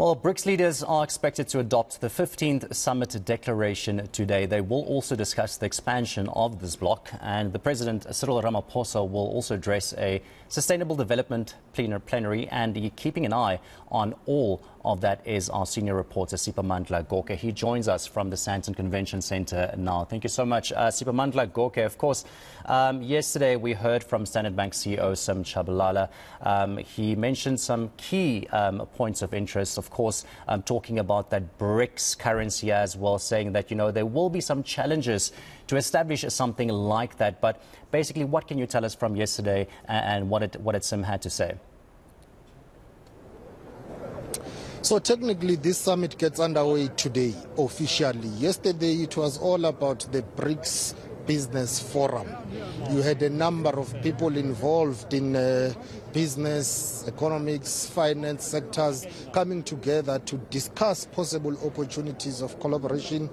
Well, BRICS leaders are expected to adopt the 15th Summit declaration today. They will also discuss the expansion of this bloc, and the President, Cyril Ramaphosa, will also address a sustainable development plenary, and keeping an eye on all of that is our senior reporter, Siphamandla Goge. He joins us from the Sandton Convention Centre now. Thank you so much, Siphamandla Goge. Of course, yesterday we heard from Standard Bank CEO Sim Chabalala. He mentioned some key points of interest, of course, talking about that BRICS currency as well, saying that, there will be some challenges to establish something like that. But basically, what can you tell us from yesterday and what Sim had to say? So technically, this summit gets underway today, officially. Yesterday, it was all about the BRICS Business Forum. You had a number of people involved in business, economics, finance sectors coming together to discuss possible opportunities of collaboration,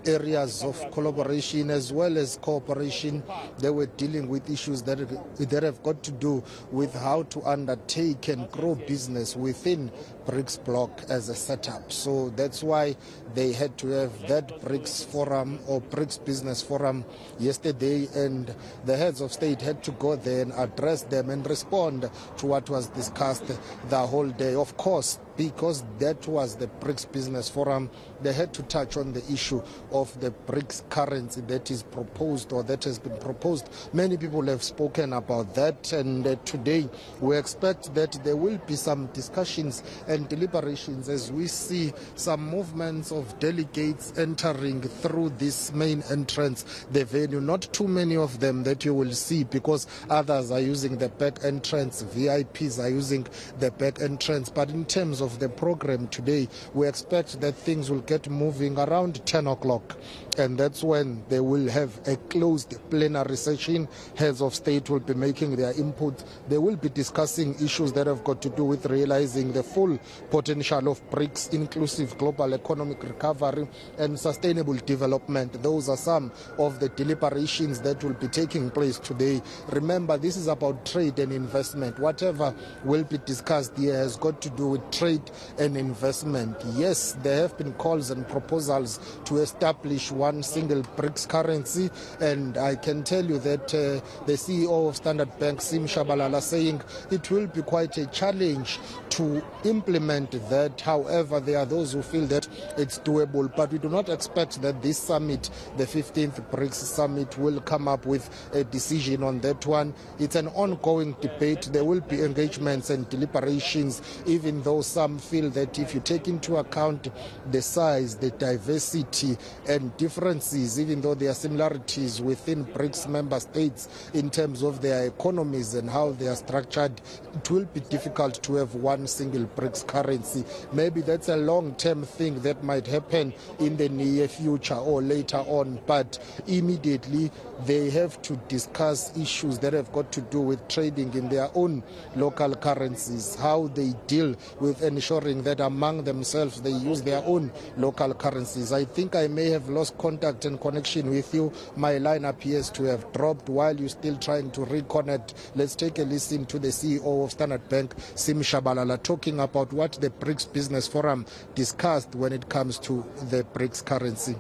areas of collaboration as well as cooperation. They were dealing with issues that have got to do with how to undertake and grow business within BRICS bloc as a setup. So that's why they had to have that BRICS forum or BRICS Business Forum yesterday, and the heads of state had to go there and address them and respond to what was discussed the whole day. Of course, because that was the BRICS Business Forum, they had to touch on the issue of the BRICS currency that is proposed or that has been proposed. Many people have spoken about that, and today we expect that there will be some discussions and deliberations as we see some movements of delegates entering through this main entrance, the venue. Not too many of them that you will see, because others are using the back entrance, VIPs are using the back entrance. But in terms of the program today, we expect that things will get moving around 10 o'clock, and that's when they will have a closed plenary session. Heads of state will be making their input. They will be discussing issues that have got to do with realizing the full potential of BRICS, inclusive global economic recovery and sustainable development. Those are some of the deliberations that will be taking place today. Remember, this is about trade and investment. Whatever will be discussed here has got to do with trade and investment. Yes, there have been calls and proposals to establish one single BRICS currency, and I can tell you that the CEO of Standard Bank, Sim Chabalala, saying it will be quite a challenge to implement that. However, there are those who feel that it's doable, but we do not expect that this summit, the 15th BRICS Summit, will come up with a decision on that one. It's an ongoing debate. There will be engagements and deliberations, even though some feel that if you take into account the size, the diversity and differences, even though there are similarities within BRICS member states in terms of their economies and how they are structured, it will be difficult to have one single BRICS currency. Maybe that's a long-term thing that might happen in the near future or later on, but immediately they have to discuss issues that have got to do with trading in their own local currencies, how they deal with ensuring that among themselves they use their own local currencies. I think I may have lost contact and connection with you. My line appears to have dropped while you're still trying to reconnect. Let's take a listen to the CEO of Standard Bank, Sim Chabalala, talking about what the BRICS Business Forum discussed when it comes to the BRICS currency.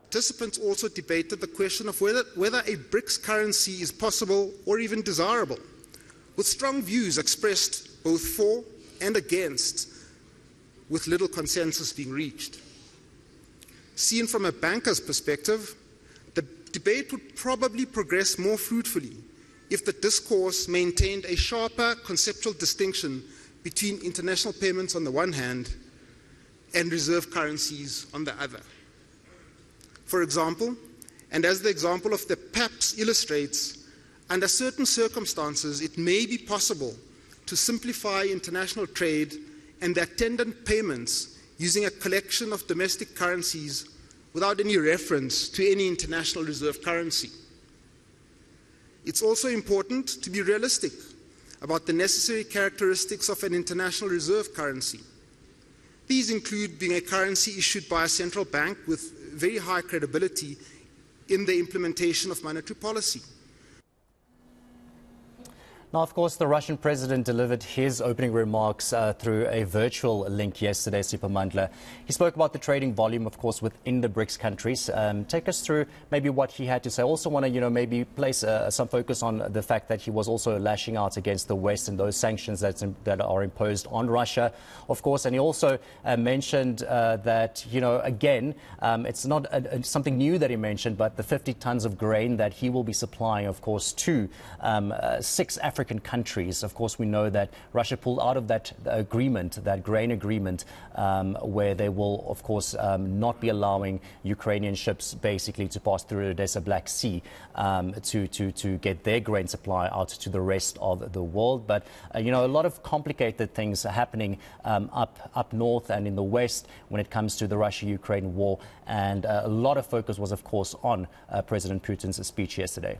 Participants also debated the question of whether a BRICS currency is possible or even desirable, with strong views expressed both for and against, with little consensus being reached. Seen from a banker's perspective, the debate would probably progress more fruitfully if the discourse maintained a sharper conceptual distinction between international payments on the one hand and reserve currencies on the other. For example, and as the example of the PAPS illustrates, under certain circumstances it may be possible to simplify international trade and the attendant payments using a collection of domestic currencies without any reference to any international reserve currency. It's also important to be realistic about the necessary characteristics of an international reserve currency. These include being a currency issued by a central bank with very high credibility in the implementation of monetary policy. Now, of course, the Russian president delivered his opening remarks through a virtual link yesterday, Siphamandla. He spoke about the trading volume, of course, within the BRICS countries. Take us through maybe what he had to say. I also want to, maybe place some focus on the fact that he was also lashing out against the West and those sanctions that are imposed on Russia, of course. And he also mentioned that, again, it's not something new that he mentioned, but the 50 tons of grain that he will be supplying, of course, to 6 African countries. Of course, we know that Russia pulled out of that agreement, that grain agreement, where they will, of course, not be allowing Ukrainian ships basically to pass through the Odessa Black Sea to get their grain supply out to the rest of the world. But, a lot of complicated things are happening up north and in the west when it comes to the Russia-Ukraine war. And a lot of focus was, of course, on President Putin's speech yesterday.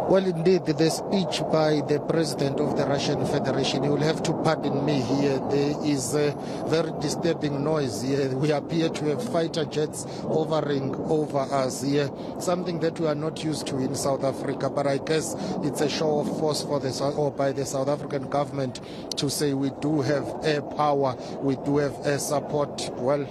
Well, indeed, the speech by the president of the Russian Federation, you will have to pardon me here, there is a very disturbing noise here. We appear to have fighter jets hovering over us here, something that we are not used to in South Africa, but I guess it's a show of force by the South African government to say we do have air power, we do have air support. Well,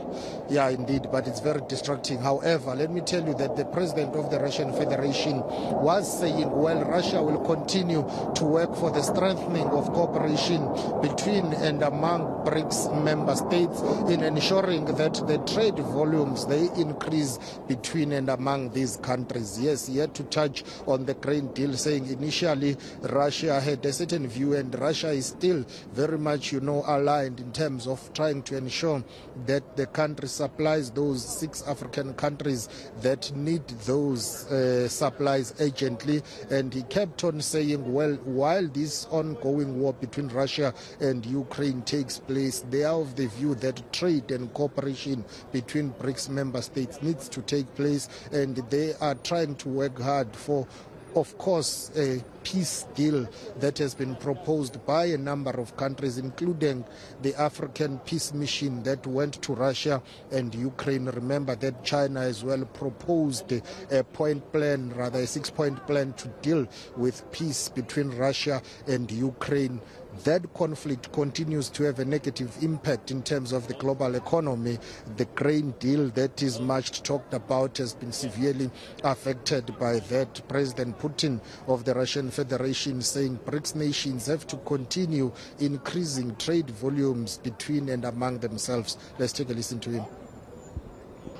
yeah, indeed, but it's very distracting. However, let me tell you that the president of the Russian Federation was saying, well, Russia will continue to work for the strengthening of cooperation between and among BRICS member states in ensuring that the trade volumes, they increase between and among these countries. Yes, he had to touch on the grain deal, saying initially Russia had a certain view and Russia is still very much, aligned in terms of trying to ensure that the country supplies those 6 African countries that need those supplies urgently. And he kept on saying, well, while this ongoing war between Russia and Ukraine takes place, they are of the view that trade and cooperation between BRICS member states needs to take place, and they are trying to work hard for, of course, a peace deal that has been proposed by a number of countries, including the African Peace Mission that went to Russia and Ukraine. Remember that China as well proposed a 6-point plan to deal with peace between Russia and Ukraine. That conflict continues to have a negative impact in terms of the global economy. The grain deal that is much talked about has been severely affected by that. President Putin of the Russian Federation saying BRICS nations have to continue increasing trade volumes between and among themselves. Let's take a listen to him.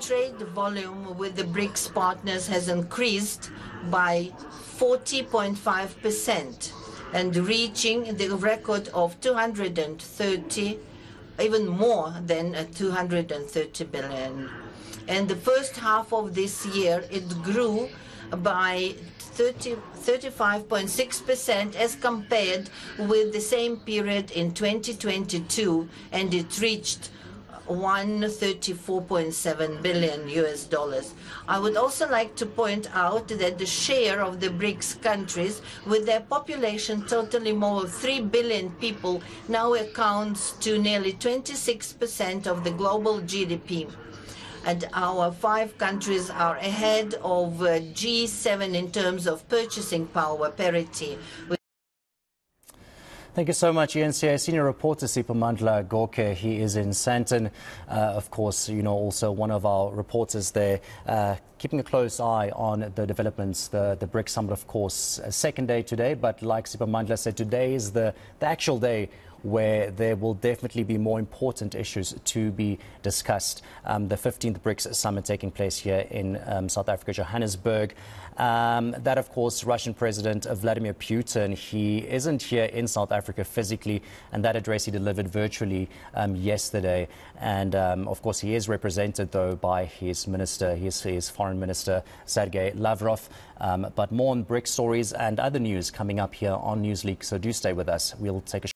Trade volume with the BRICS partners has increased by 40.5%. and reaching the record of 230, even more than 230 billion. And the first half of this year, it grew by 35.6% as compared with the same period in 2022, and it reached $134.7 billion. I would also like to point out that the share of the BRICS countries, with their population totaling more of 3 billion people, now accounts to nearly 26% of the global GDP. And our 5 countries are ahead of G7 in terms of purchasing power parity. Thank you so much, eNCA senior reporter Siphamandla Goge. He is in Sandton. Of course, also one of our reporters there, keeping a close eye on the developments. The BRICS Summit, of course, second day today. But like Siphamandla said, today is the actual day where there will definitely be more important issues to be discussed. The 15th BRICS Summit taking place here in South Africa, Johannesburg. That, of course, Russian President Vladimir Putin, he isn't here in South Africa physically, and that address he delivered virtually yesterday. And, of course, he is represented, though, by his minister, his foreign minister, Sergei Lavrov. But more on BRICS stories and other news coming up here on Newsleak, so do stay with us. We'll take a